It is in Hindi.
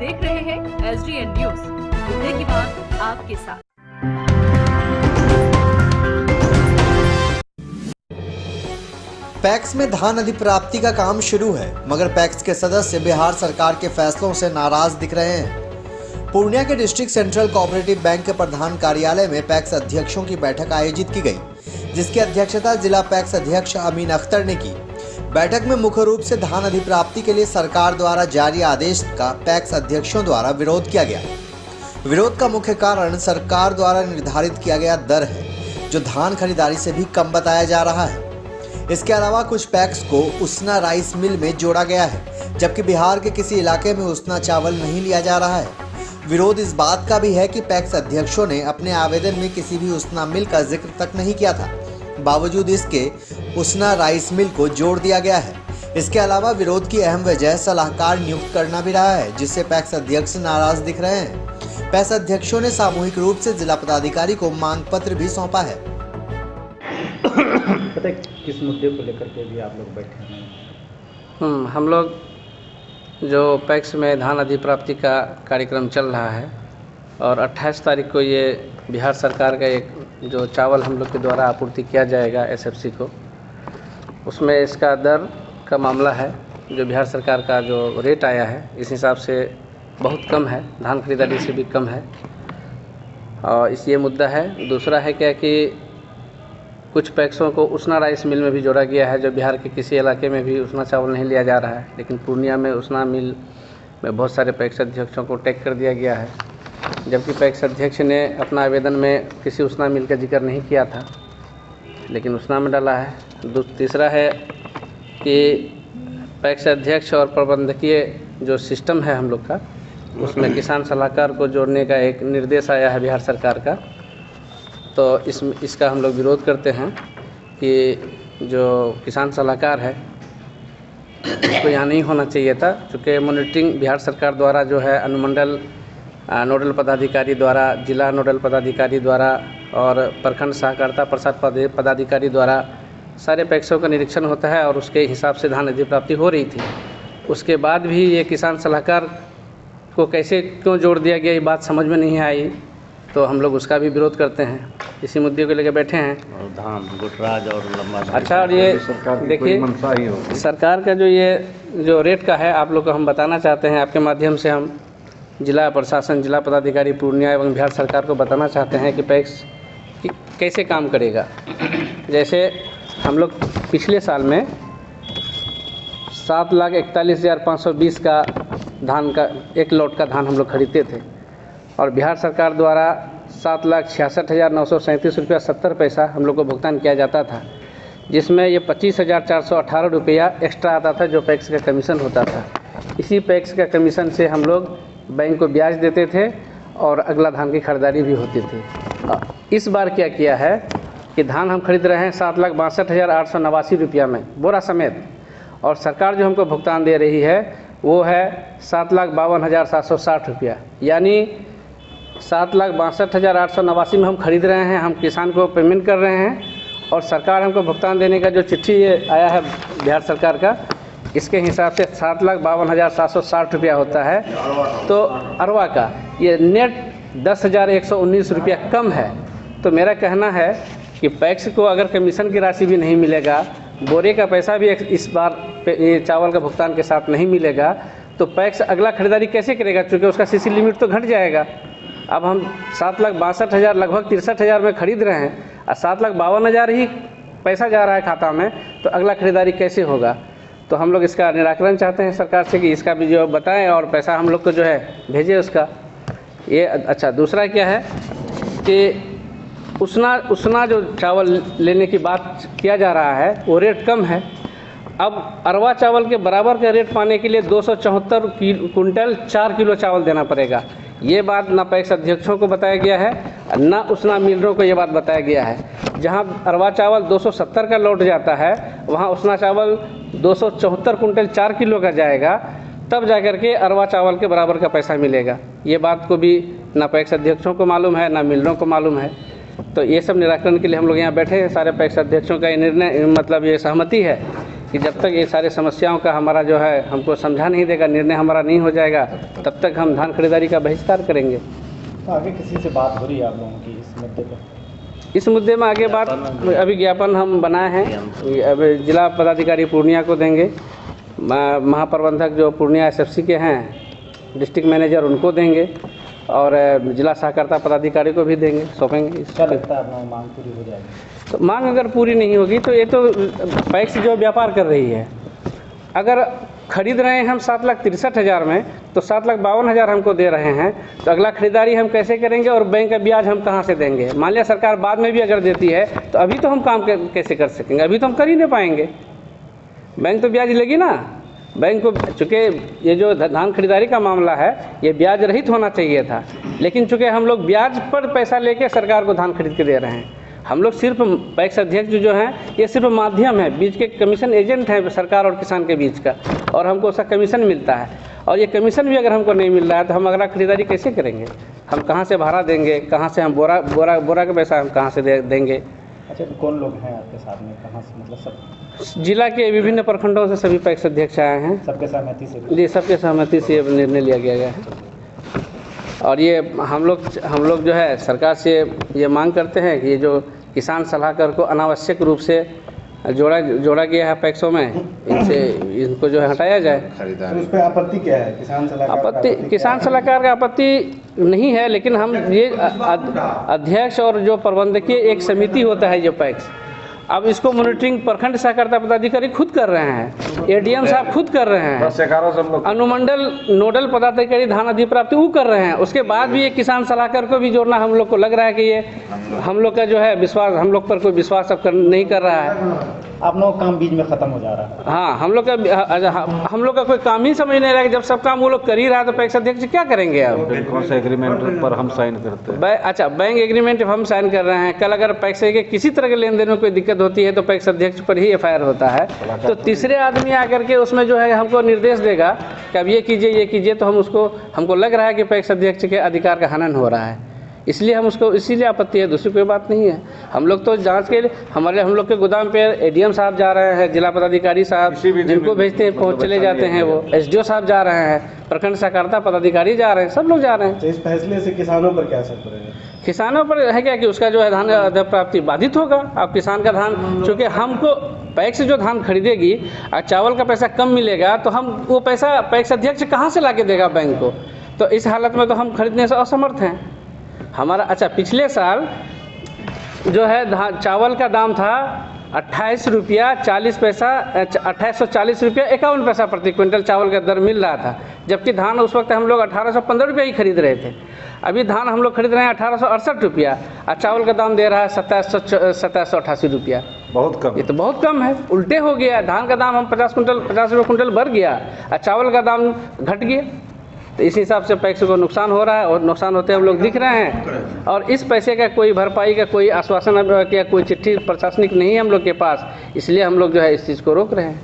देख रहे हैं SDN न्यूज, मुद्दे की बात आपके साथ। पैक्स में धान अधिप्राप्ति का काम शुरू है, मगर पैक्स के सदस्य बिहार सरकार के फैसलों से नाराज दिख रहे हैं। पूर्णिया के डिस्ट्रिक्ट सेंट्रल कोऑपरेटिव बैंक के प्रधान कार्यालय में पैक्स अध्यक्षों की बैठक आयोजित की गई, जिसकी अध्यक्षता जिला पैक्स अध्यक्ष अमीन अख्तर ने की। बैठक में मुख्य रूप से धान अधिप्राप्ति के लिए सरकार द्वारा जारी आदेश का पैक्स अध्यक्षों द्वारा विरोध किया गया। विरोध का मुख्य कारण सरकार द्वारा निर्धारित किया गया दर है, जो धान खरीदारी से भी कम बताया जा रहा है। इसके अलावा कुछ पैक्स को उसना राइस मिल में जोड़ा गया है, जबकि बिहार के किसी इलाके में उसना चावल नहीं लिया जा रहा है। विरोध इस बात का भी है कि पैक्स अध्यक्षों ने अपने आवेदन में किसी भी उसना मिल का जिक्र तक नहीं किया था, बावजूद इसके उसना राइस मिल को जोड़ दिया गया है। इसके अलावा विरोध की अहम वजह सलाहकार नियुक्त करना भी रहा है, जिससे पैक्स अध्यक्ष नाराज दिख रहे हैं। पैक्स अध्यक्षों ने सामूहिक रूप से जिला पदाधिकारी को मांग पत्र भी सौंपा है। पता है किस मुद्दे को लेकर के भी आप लोग बैठे हैं? हम लोग जो पैक्स में धान अधिप्राप्ति का कार्यक्रम चल रहा है और 28 तारीख को ये बिहार सरकार का एक जो चावल हम लोग के द्वारा आपूर्ति किया जाएगा SFC को, उसमें इसका दर का मामला है। जो बिहार सरकार का जो रेट आया है इस हिसाब से बहुत कम है, धान खरीदारी से भी कम है और इस ये मुद्दा है। दूसरा है क्या कि कुछ पैक्सों को उसना राइस मिल में भी जोड़ा गया है, जो बिहार के किसी इलाके में भी उसना चावल नहीं लिया जा रहा है, लेकिन पूर्णिया में उसना मिल में बहुत सारे पैक्स अध्यक्षों को टैग कर दिया गया है, जबकि पैक्स अध्यक्ष ने अपना आवेदन में किसी उसना मिल का जिक्र नहीं किया था, लेकिन उसना में डाला है। तीसरा है कि पैक्स अध्यक्ष और प्रबंधकीय जो सिस्टम है हम लोग का, उसमें किसान सलाहकार को जोड़ने का एक निर्देश आया है बिहार सरकार का, तो इसका हम लोग विरोध करते हैं कि जो किसान सलाहकार है उसको यहाँ नहीं होना चाहिए था, क्योंकि मॉनिटरिंग बिहार सरकार द्वारा जो है अनुमंडल नोडल पदाधिकारी द्वारा, जिला नोडल पदाधिकारी द्वारा और प्रखंड सहकारिता प्रसाद पदाधिकारी द्वारा सारे पैक्सों का निरीक्षण होता है और उसके हिसाब से धान अधिप्राप्ति हो रही थी। उसके बाद भी ये किसान सलाहकार को कैसे क्यों जोड़ दिया गया, ये बात समझ में नहीं आई, तो हम लोग उसका भी विरोध करते हैं। इसी मुद्दे को लेकर बैठे हैं। और धान गुटराज और लंबा अच्छा, और ये देखिए सरकार का जो रेट का है, आप लोग को हम बताना चाहते हैं, आपके माध्यम से हम जिला प्रशासन, जिला पदाधिकारी पूर्णिया एवं बिहार सरकार को बताना चाहते हैं कि पैक्स कैसे काम करेगा। जैसे हम लोग पिछले साल में 7,41,520 का धान का एक लॉट का धान हम लोग खरीदते थे और बिहार सरकार द्वारा 7,66,937 रुपया 70 पैसा हम लोग को भुगतान किया जाता था, जिसमें ये 25,418 रुपया एक्स्ट्रा आता था जो पैक्स का कमीशन होता था। इसी पैक्स का कमीशन से हम लोग बैंक को ब्याज देते थे और अगला धान की खरीदारी भी होती थी। इस बार क्या किया है कि धान हम खरीद रहे हैं 7,62,889 रुपया में बोरा समेत, और सरकार जो हमको भुगतान दे रही है वो है 7,52,760 रुपया, यानी 7,62,889 में हम खरीद रहे हैं, हम किसान को पेमेंट कर रहे हैं और सरकार हमको भुगतान देने का जो चिट्ठी ये आया है बिहार सरकार का, इसके हिसाब से 7,52,760 रुपया होता है। तो अरवा का ये नेट 10,119 रुपया कम है। तो मेरा कहना है कि पैक्स को अगर कमीशन की राशि भी नहीं मिलेगा, बोरे का पैसा भी इस बार ये चावल का भुगतान के साथ नहीं मिलेगा, तो पैक्स अगला खरीदारी कैसे करेगा, क्योंकि उसका सीसी लिमिट तो घट जाएगा। अब हम 7,62,000 लगभग 63,000 में खरीद रहे हैं और 7,52,000 ही पैसा जा रहा है खाता में, तो अगला खरीदारी कैसे होगा। तो हम लोग इसका निराकरण चाहते हैं सरकार से कि इसका भी जो बताएं और पैसा हम लोग को जो है भेजें उसका। ये अच्छा, दूसरा क्या है कि उसना जो चावल लेने की बात किया जा रहा है वो रेट कम है। अब अरवा चावल के बराबर का रेट पाने के लिए 274 कुंटल 4 किलो चावल देना पड़ेगा। ये बात ना पैक्स अध्यक्षों को बताया गया है, ना उसना मिलरों को ये बात बताया गया है। जहां अरवा चावल 270 का लौट जाता है, वहां उसना चावल 274 कुंटल 4 किलो का जाएगा, तब जाकर के अरवा चावल के बराबर का पैसा मिलेगा। ये बात को भी ना पैक्स अध्यक्षों को मालूम है, ना मिलरों को मालूम है। तो ये सब निराकरण के लिए हम लोग यहाँ बैठे हैं। सारे पैक्स अध्यक्षों का ये निर्णय, मतलब ये सहमति है कि जब तक ये सारे समस्याओं का हमारा जो है हमको समझा नहीं देगा, निर्णय हमारा नहीं हो जाएगा, तब तक हम धान खरीदारी का बहिष्कार करेंगे। तो आगे किसी से बात हो रही है आप लोगों की इस मुद्दे पर? इस मुद्दे में आगे बात, अभी ज्ञापन हम बनाए हैं, अब जिला पदाधिकारी पूर्णिया को देंगे, महाप्रबंधक जो पूर्णिया SFC के हैं, डिस्ट्रिक्ट मैनेजर उनको देंगे, और जिला सहकारिता पदाधिकारी को भी देंगे, सौंपेंगे। क्या लगता है आप लोगों मांग पूरी हो जाएगी? तो मांग अगर पूरी नहीं होगी तो ये तो पैक्स जो व्यापार कर रही है, अगर खरीद रहे हैं हम 7,63,000 में, तो 7,52,000 हमको दे रहे हैं, तो अगला खरीदारी हम कैसे करेंगे और बैंक का ब्याज हम कहाँ से देंगे? मान लिया सरकार बाद में भी अगर देती है तो अभी तो हम काम कैसे कर सकेंगे? अभी तो हम कर ही नहीं पाएंगे, बैंक तो ब्याज लेगी ना। बैंक को, चूँकि ये जो धान खरीदारी का मामला है ये ब्याज रहित होना चाहिए था, लेकिन चूँकि हम लोग ब्याज पर पैसा लेके सरकार को धान खरीद के दे रहे हैं। हम लोग सिर्फ पैक्स अध्यक्ष जो हैं ये सिर्फ माध्यम है, बीच के कमीशन एजेंट है सरकार और किसान के बीच का, और हमको उसका कमीशन मिलता है। और ये कमीशन भी अगर हमको नहीं मिल रहा है तो हम अगला खरीदारी कैसे करेंगे? हम कहाँ से भाड़ा देंगे? कहाँ से हम बोरा का पैसा हम कहाँ से देंगे? अच्छा, तो कौन लोग हैं आपके साथ में, कहाँ से, मतलब सब जिला के विभिन्न प्रखंडों से सभी पैक्स अध्यक्ष आए हैं। सबके सहमति से? जी, सबके सहमति से निर्णय लिया गया है। और ये हम लोग जो है सरकार से ये मांग करते हैं कि ये जो किसान सलाहकार को अनावश्यक रूप से जोड़ा गया है पैक्सों में, इनको जो है हटाया जाए। तो उस पर आपत्ति क्या है? किसान सलाहकार का आपत्ति नहीं है, लेकिन हम ये अध्यक्ष और जो प्रबंधकीय एक समिति होता है जो पैक्स, अब इसको मॉनिटरिंग प्रखंड सहकारिता पदाधिकारी खुद कर रहे हैं, ADM साहब खुद कर रहे हैं, अनुमंडल नोडल पदाधिकारी धान अधिप्राप्ति वो कर रहे हैं। उसके बाद भी एक किसान सलाहकार को भी जोड़ना हम लोग को लग रहा है कि ये हम लोग का जो है विश्वास, हम लोग पर कोई विश्वास अब नहीं कर रहा है। आप लोग काम बीच में ख़त्म हो जा रहा है। हाँ, हम लोग का कोई काम ही समझ नहीं रहा है कि जब सब काम वो लोग कर ही रहा है तो पैक्स अध्यक्ष क्या करेंगे? अब कौन सा एग्रीमेंट पर हम साइन करते हैं? अच्छा, बैंक एग्रीमेंट हम साइन कर रहे हैं। कल अगर पैक्स के किसी तरह के लेन देन में कोई दिक्कत होती है तो पैक्स अध्यक्ष पर ही FIR होता है। तो तीसरे आदमी आकर के उसमें जो है हमको निर्देश देगा कि अब ये कीजिए, तो हमको लग रहा है कि पैक्स अध्यक्ष के अधिकार का हनन हो रहा है, इसलिए इसीलिए आपत्ति है, दूसरी कोई बात नहीं है। हम लोग तो जांच के लिए हम लोग के गोदाम पे ADM साहब जा रहे हैं, जिला पदाधिकारी साहब जिनको भेजते हैं पहुँच चले जाते हैं, वो SDO साहब जा रहे हैं, प्रखंड सहकारिता पदाधिकारी जा रहे हैं, सब लोग जा रहे हैं। तो इस फैसले से किसानों पर क्या असर पड़ेगा? किसानों पर है क्या कि उसका जो है धान अधिप्राप्ति बाधित होगा। अब किसान का धान, चूँकि हमको पैक्स जो धान खरीदेगी और चावल का पैसा कम मिलेगा, तो हम वो पैसा पैक्स अध्यक्ष कहाँ से ला के देगा बैंक को? तो इस हालत में तो हम खरीदने से असमर्थ हैं। हमारा पिछले साल जो है चावल का दाम था 28 रुपया 40 पैसा, 2840 रुपया 51 पैसा प्रति क्विंटल चावल का दर मिल रहा था, जबकि धान उस वक्त हम लोग 1815 रुपया ही खरीद रहे थे। अभी धान हम लोग खरीद रहे हैं 1868 रुपया और चावल का दाम दे रहा है 2788 रुपया। बहुत कम। ये तो बहुत कम है, उल्टे हो गया। धान का दाम हम 50 रुपये कुंटल बढ़ गया और चावल का दाम घट गया। तो इस हिसाब से पैक्स को नुकसान हो रहा है, और नुकसान होते हम लोग दिख रहे हैं। और इस पैसे का कोई भरपाई का कोई आश्वासन या कोई चिट्ठी प्रशासनिक नहीं है हम लोग के पास, इसलिए हम लोग जो है इस चीज़ को रोक रहे हैं।